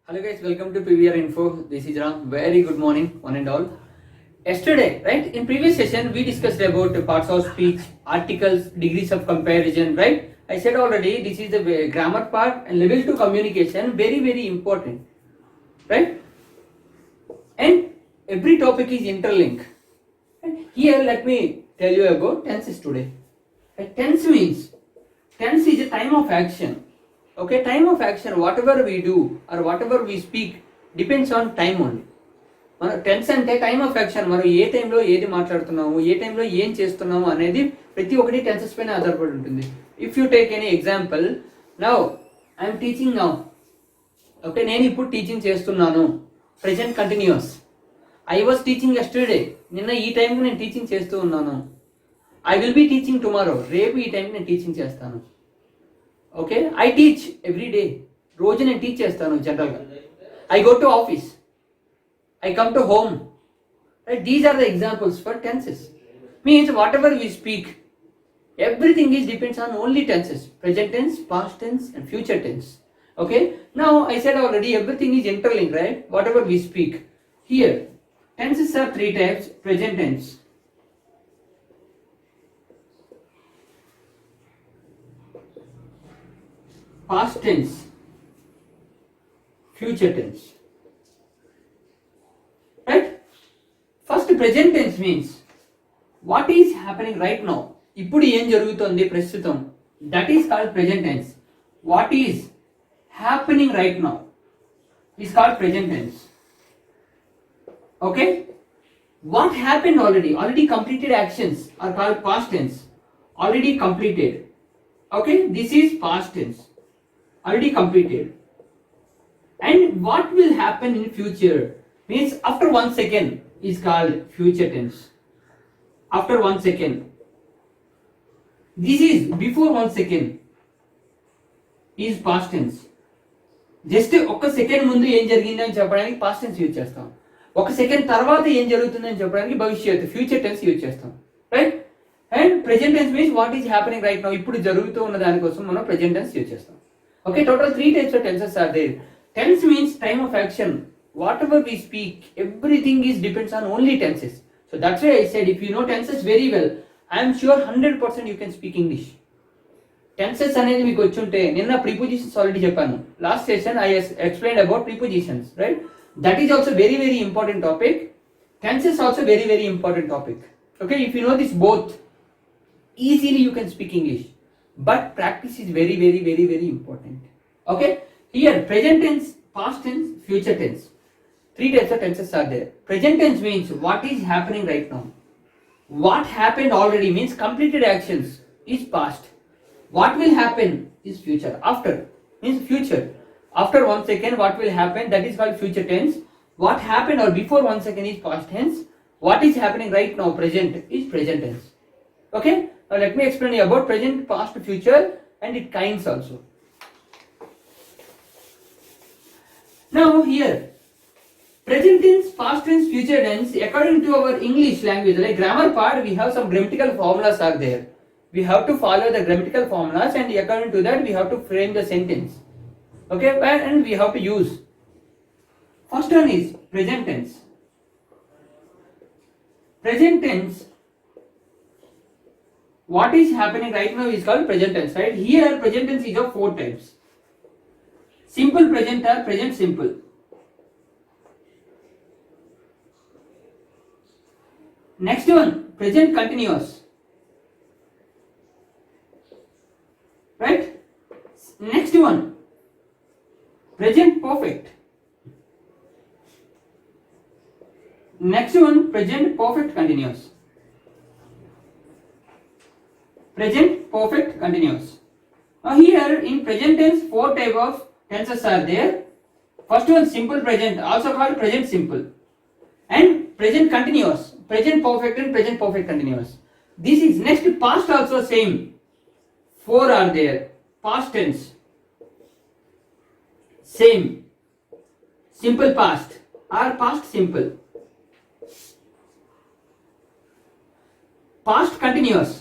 Hello guys, welcome to PVR Info. This is Ram. Very good morning, one and all. Yesterday, right, in previous session, we discussed about parts of speech, articles, degrees of comparison, right? I said already, this is the grammar part and level 2 communication, very important, right? And every topic is interlinked. And here, let me tell you about tenses today. Tense means, tense is a time of action. Okay, time of action, whatever we do or whatever we speak depends on time only. మన tense అంటే time of action. మనం ఏ టైంలో ఏది మాట్లాడుతున్నాము, ఏ టైంలో ఏం చేస్తున్నాము అనేది ప్రతి ఒక్కటి టెన్సెస్ పైన ఆధారపడి ఉంటుంది. If you take any example, now I'm teaching now. Okay, నేను ఇప్పుడు టీచింగ్ చేస్తున్నాను, present continuous. I was teaching yesterday, నిన్న ఈ టైంకి నేను టీచింగ్ చేస్తూ ఉన్నాను. I will be teaching tomorrow, రేపు ఈ టైంకి నేను టీచింగ్ చేస్తాను. Okay, I teach every day, రోజు నేను టీచ్ చేస్తాను జనరల్గా. I go to office, I come to home. Right? These are the examples for tenses. Means whatever we speak, everything is depends on only tenses. Present tense, past tense and future tense. Okay. Now I said already everything is interlinked, right? Whatever we speak. Here, tenses are three types. Present tense, past tense, future tense. First present tense means what is happening right now. ఇప్పుడు ఏం జరుగుతుంది ప్రస్తుతం, that is called present tense. What is happening right now is called present tense. Okay, what happened already completed actions are called past tense. Already completed. Okay, this is past tense, already completed. And what will happen in future means after 1 second is called future tense. After 1 second, this is before 1 second is past tense. Just ఒక second ముందు ఏం జరిగింది అని చెప్పడానికి past tense use చేస్తాం. ఒక second తర్వాత ఏం జరుగుతుంది అని చెప్పడానికి భవిష్యత్తు ఫ్యూచర్ టెన్స్ యూజ్ చేస్తాం, right? And present tense means what is happening right now, ఇప్పుడు జరుగుతూ ఉన్న దానికోసం మనం ప్రెజెంట్ టెన్స్ యూజ్ చేస్తాం. Okay, total 3 types of tenses are there. Tense means time of action. Whatever we speak, everything is depends on only tenses. So that's why I said if you know tenses very well, I am sure 100% you can speak English. Tenses అనేది మీకు వచ్చుంటే, నిన్న prepositions already చెప్పాను. Last session I explained about prepositions, right? That is also very important topic. Tenses also very important topic. Okay, if you know this both, easily you can speak English. But practice is very important. Okay, here present tense, past tense, future tense. 3 types of tenses are there. Present tense means what is happening right now. What happened already means completed actions is past. What will happen is future. After means future. After 1 second what will happen, that is called future tense. What happened or before 1 second is past tense. What is happening right now, present, is present tense. Okay, now let me explain you about present, past, future and its kinds also. Now here, present tense, past tense, future tense, according to our English language, like grammar part, we have some grammatical formulas are there. We have to follow the grammatical formulas and according to that we have to frame the sentence. Okay, and we have to use. First one is present tense. Present tense, what is happening right now is called present tense, right? Here present tense is of 4 types. Simple present or present simple. Next one, present continuous, right? Next one, present perfect. Next one, present perfect continuous. Present perfect continuous. Now here in present tense 4 types of tenses are there. First one, simple present, also called present simple, and present continuous, present perfect and present perfect continuous. This is next. Past also same, 4 are there. Past tense same, simple past or past simple. Past continuous,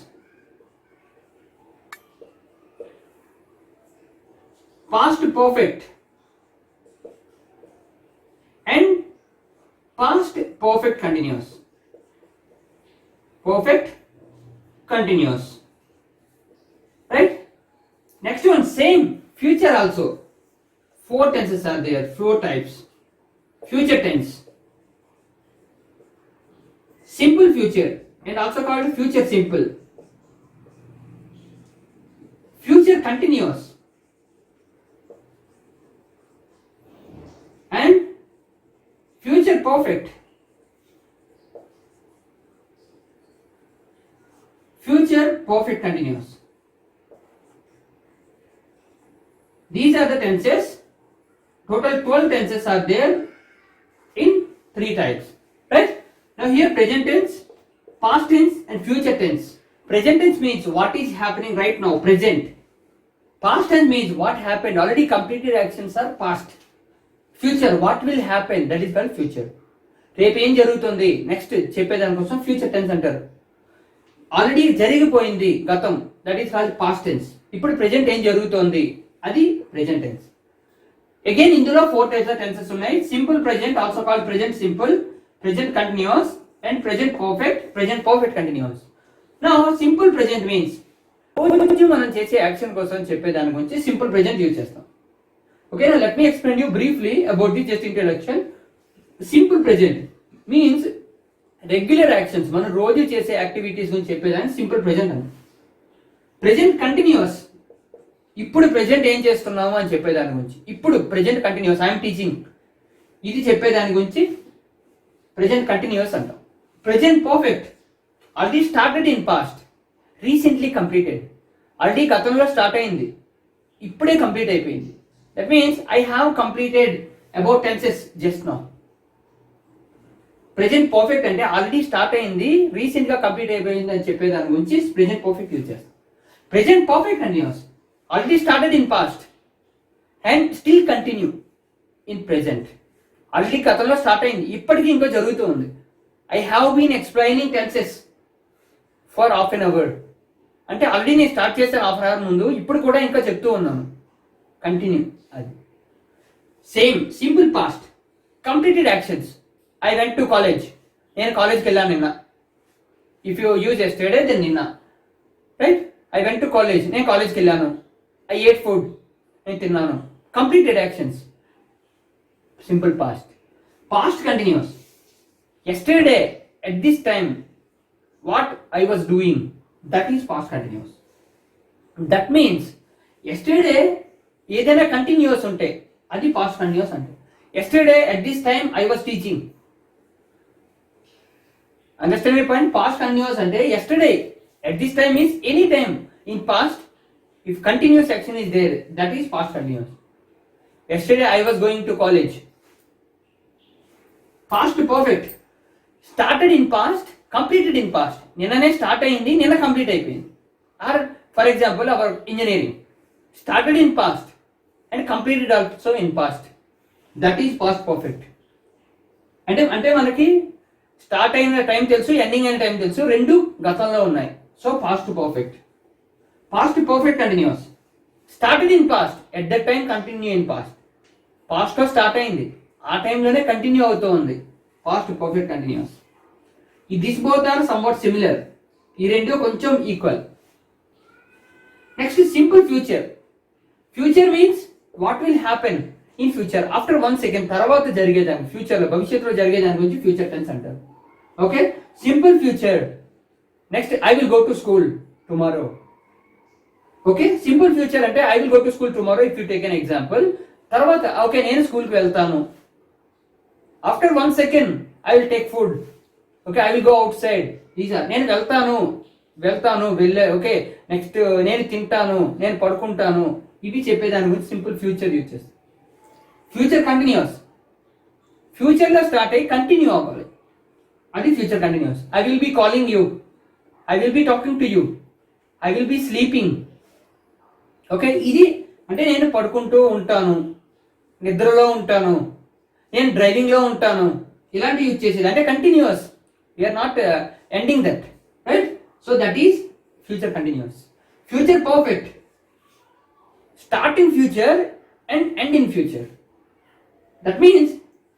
past perfect, past perfect continuous. Perfect continuous. Right? Next one, same. Future also. 4 tenses are there, 4 types. Future tense. Simple future and also called future simple. Future continuous. And future perfect. Future perfect continuous. These are the tenses. Total 12 tenses are there in 3 types. Right? Now here present tense, past tense and future tense. Present tense means what is happening right now, present. Past tense means what happened, already completed actions are past. Future, what will happen, that is called future. రేపు ఏం జరుగుతుంది next చెప్పేదానికోసం future tense అంటారు. Already జరిగిపోయింది గతం, that is called past tense. ఇప్పుడు present ఏం జరుగుతోంది అది ప్రెజెంట్ టెన్స్. అగైన్ ఇందులో 4 టైప్స్ ఆఫ్ టెన్సెస్ ఉన్నాయి. Simple present, also called present simple, present continuous and present perfect continuous. Now simple present means రోజు మనం చేసే యాక్షన్ కోసం చెప్పేదాని గురించి సింపుల్ ప్రెజెంట్ యూజ్ చేస్తాం. Okay, now let me explain you briefly about the just introduction. Simple present means regular actions, మనం రోజు చేసే యాక్టివిటీస్ గురించి చెప్పేదాన్ని సింపుల్ ప్రెజెంట్ అంటాం. ప్రెజెంట్ కంటిన్యూస్, ఇప్పుడు ప్రెజెంట్ ఏం చేస్తున్నాము అని చెప్పేదాని గురించి. ఇప్పుడు ప్రెజెంట్ కంటిన్యూస్, ఐఎమ్ టీచింగ్, ఇది చెప్పేదాని గురించి ప్రెజెంట్ కంటిన్యూస్ అంటాం. Present perfect, already started in past, recently completed, already గతంలో స్టార్ట్ అయింది, ఇప్పుడే కంప్లీట్ అయిపోయింది. That means I have completed about tenses just now. Present perfect అంటే ఆల్రెడీ స్టార్ట్ అయింది, రీసెంట్ గా కంప్లీట్ అయిపోయింది అని చెప్పేదాని గురించి ప్రెజెంట్ పర్ఫెక్ట్ యూజ్ చేస్తాం. Present perfect continuous, already started in past and still continue in present. Already గతంలో start అయింది, ఇప్పటికీ ఇంకా జరుగుతూ ఉంది. I have been explaining tenses for half an hour అంటే ఆల్రెడీ నేను స్టార్ట్ చేశాను హాఫ్ అన్ అవర్ ముందు, ఇప్పుడు కూడా ఇంకా చెప్తూ ఉన్నాను, కంటిన్యూ. అది same simple past, completed actions. I went to college, నేను కాలేజ్కి వెళ్ళాను నిన్న. If you use yesterday then నిన్న, right? I went to college, నేను కాలేజ్కి వెళ్ళాను. ఐ ఏట్ ఫుడ్, నేను తిన్నాను. Completed actions, simple past. Past continuous, yesterday at this time what I was doing, that is past continuous. That means yesterday ఏదైనా continuous ఉంటే అది past continuous అంటే. Yesterday at this time I was teaching, understand point. Past continuous అంటే yesterday at this time means any time in past, if continuous action is there, that is past continuous. Yesterday I was going to college. Past perfect, started in past, completed in past. నిన్ననే start అయింది, నిన్న complete అయిపోయింది. Or for example our engineering started in past and completed also in past, that is past perfect. అంటే మనకి start అయిన time తెలుసు, ending అయిన time తెలుసు, రెండు గతంలో ఉన్నాయి. So past perfect. Past perfect continuous, started in past, at that time continue in past. పాస్ట్లో స్టార్ట్ అయింది, ఆ టైంలోనే కంటిన్యూ అవుతూ ఉంది, పాస్ట్ పర్ఫెక్ట్ కంటిన్యూస్. ఈ this both are somewhat similar, ఈ రెండు కొంచెం equal. Next simple future. Future means what will happen in future, after 1 second, తర్వాత జరిగేదాన్ని, ఫ్యూచర్లో భవిష్యత్తులో జరిగేదాని గురించి ఫ్యూచర్ టెన్స్ అంటారు. Okay, simple future. Next I will go to school tomorrow. Okay, simple future అంటే I will go to school tomorrow if you take an example. తర్వాత okay నేను స్కూల్కి వెళ్తాను, after 1 second I will take food. Okay, I will go outside. These are నేను వెళ్ళే. Okay, next నేను తింటాను, నేను పడుకుంటాను, ఇవి చెప్పేదాని గురించి సింపుల్ ఫ్యూచర్ యూజ్ చేస్తాం. ఫ్యూచర్ కంటిన్యూస్, ఫ్యూచర్లో స్టార్ట్ అయ్యి కంటిన్యూ అవ్వాలి, అది future continuous. I will be calling you, I will be talking to you, I will be sleeping. Okay, ఇది అంటే నేను పడుకుంటూ ఉంటాను, నిద్రలో ఉంటాను, నేను డ్రైవింగ్లో ఉంటాను, ఇలాంటి యూజ్ చేసేది అంటే continuous. We're not ending that, right? So that is future continuous. Future perfect, start in future and end in future. That means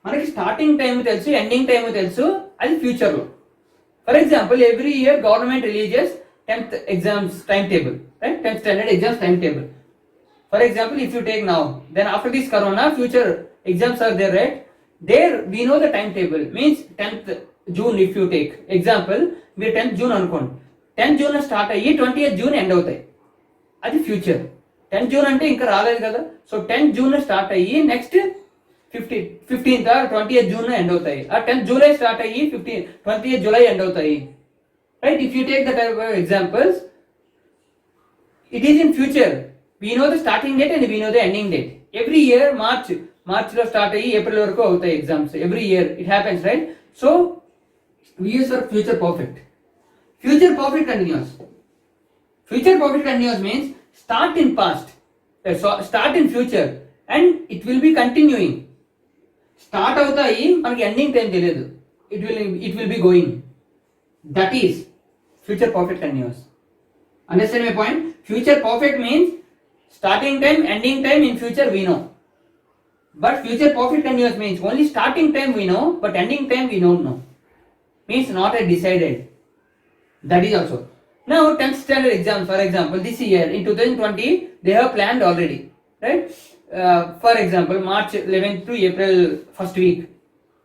మనకి స్టార్టింగ్ టైం తెలుసు, ఎండింగ్ టైం తెలుసు, అది ఫ్యూచర్ లో. For example every year government releases 10th exams timetable, right? 10th standard exams timetable. For example, if you take now, then after this corona, future exams are there, right? There we know the timetable, means 10th June if you take example, we 10th June అనుకోండి, 10th June start అయ్యి 20th June end అవుతాయి, అది future. 10th June అంటే ఇంకా రాలేదు కదా, so 10th June start అయ్యి next 15th or 20th June end అవుతాయి, ఆ 10th July స్టార్ట్ అయ్యి 20th July ఎండ్ అవుతాయి, right? If you take the type of examples, it is in future. We know the starting date and we know the ending date. Every year March లో start అయ్యి April వరకు అవుతాయి exams. Every year it happens, right? So we use for future perfect. Future perfect continuous. Future perfect continuous means start in past, start in future and it will be continuing. Start అవుతాయి, మనకి ending time తెలియదు, it will be going. That is future perfect continuous. Understand my point? Future perfect means starting time, ending time in future we know. But future perfect continuous means only starting time we know, but ending time we don't know. Means not yet decided. That is also. Now 10th standard exams, for example, this year in 2020 they have planned already, right? For example, March 11th to April 1st week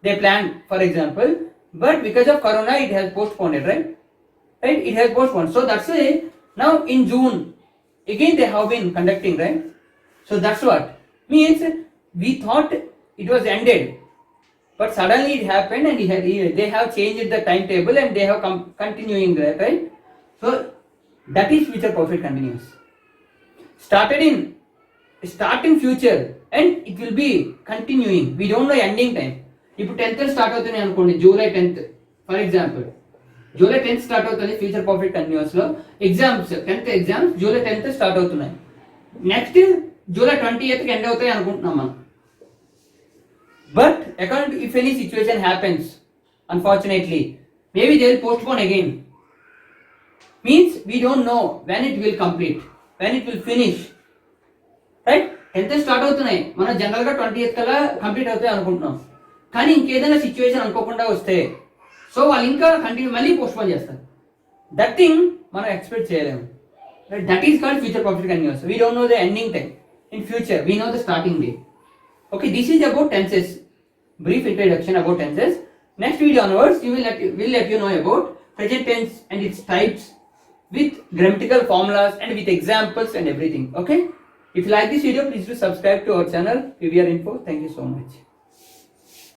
they planned, for example, but because of corona it has postponed, right? It has postponed. So that's why now in June again they have been conducting, right? So that's what means we thought it was ended, but suddenly it happened and they have changed the timetable and they have continuing that, right? So that is future perfect continuous. Starting future and it will be continuing. We don't know ending time. ఇప్పుడు 10th start అవుతుంది అనుకోండి, July 10th for example, July 10th start అవుతుంది future perfect continuous లో. Exams 10th exams July 10th start అవుతున్నాయి, next July 20th end అవుతాయి అనుకుంటున్నాం మనం. But according if any situation happens unfortunately, maybe they will postpone again. Means we don't know when it will complete, when it will finish, right? 10th start అవుతున్నాయి, మనం general గా 20th కల్లా complete అవుతాయి అనుకుంటున్నాం, కానీ ఇంకేదైనా సిచ్యువేషన్ అనుకోకుండా వస్తే సో వాళ్ళు ఇంకా కంటిన్యూ మళ్ళీ పోస్ట్పోన్ చేస్తారు. దట్ థింగ్ మనం ఎక్స్పెక్ట్ చేయలేము, right? That is called future perfect continuous. We don't know the ending time in future, we know the starting day. Okay, this is about tenses, brief introduction about tenses. Next video onwards will let you know about present tense and its types with grammatical formulas and with examples and everything. Okay, if you like this video, please do subscribe to our channel PVR Info. Thank you so much.